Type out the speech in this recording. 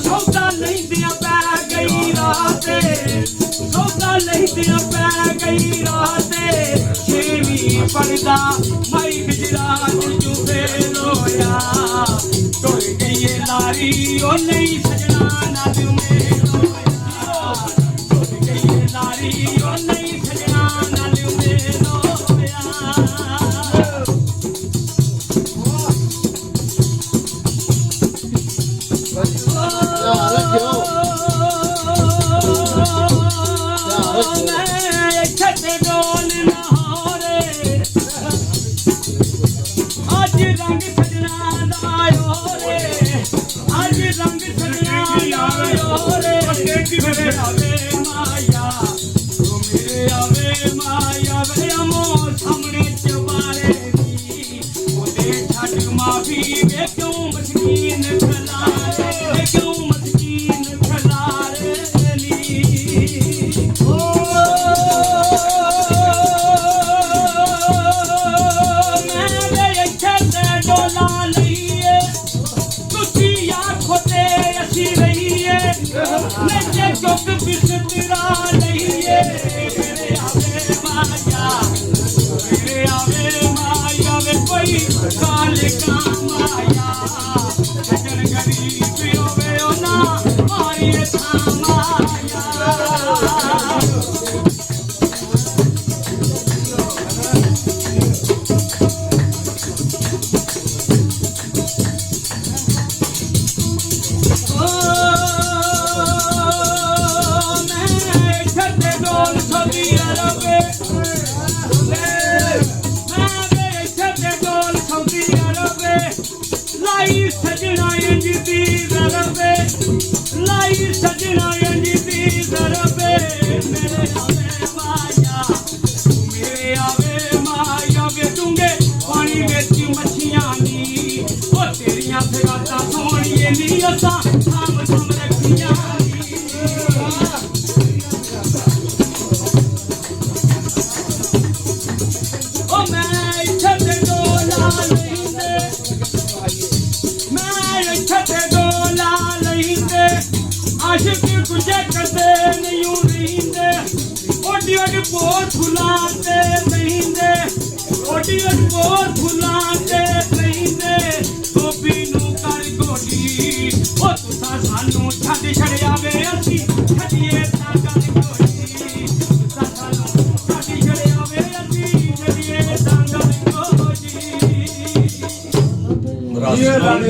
ਸੌਦਾ ਲੈਂਦਿਆਂ ਪੈ ਗਈ ਰਾਤੇ ਸੌਦਾ ਲੈਂਦਿਆਂ ਪੈ ਗਈ ਰਾਤੇ ਛੇਵੀਂ ਪੜਦਾ ਮਾਈ ਗੁਜਰਾਤ ਜੂ ਫੇਰੋਇਆ ਟੁਰ ਗਈ ਲਾਰੀ ਉਹ ਨਹੀਂ ਸਜਣਾ ਨਾ ਤੂੰ ਮੇਰੋਇਆ ਟੁਰ ਗਈ ਲਾਰੀ ਉਹ ਨਹੀਂ ਸਜਣਾ ਨਾ ਤੂੰ ਮੇਰੋਇਆ माफी वे क्यों मस्कीन खलारे वे क्यों मस्कीन खलारे ओ मैं वे इत्थे डोला लईए तुसी आखो ते असी रहीए नचे चुक बिस्तरा लईए मेरे आवे माया वे कोई काल का माया सजन गरीब होवे ओ ना मारी था माया ओ मैं छते डोल सदी अरबे लाई सजना इंज दी ज़रबे लाई सजना इंज दी ज़रबे मेरे आवे माया वे डूंगे पानी विच मच्छियां नी ओ तेरियां फिरातां सोहणिए नी असां थाम थाम रखियां नी ओ मैं इत्थे ते डोला लईंदे आशिक तुझे कदे नहीं रहींदे ओडी ओडी बोर फुलाते रहींदे ओडी ओडी बोर फुलाते रहींदे गोपी नू कर गोडी ओ तुसा सानू छड्ड छड़िया वे असी छड्डिए ता कर गोडी तुसा सानू छड्ड छड़िया वे असी छड्डिए ता कर गोडी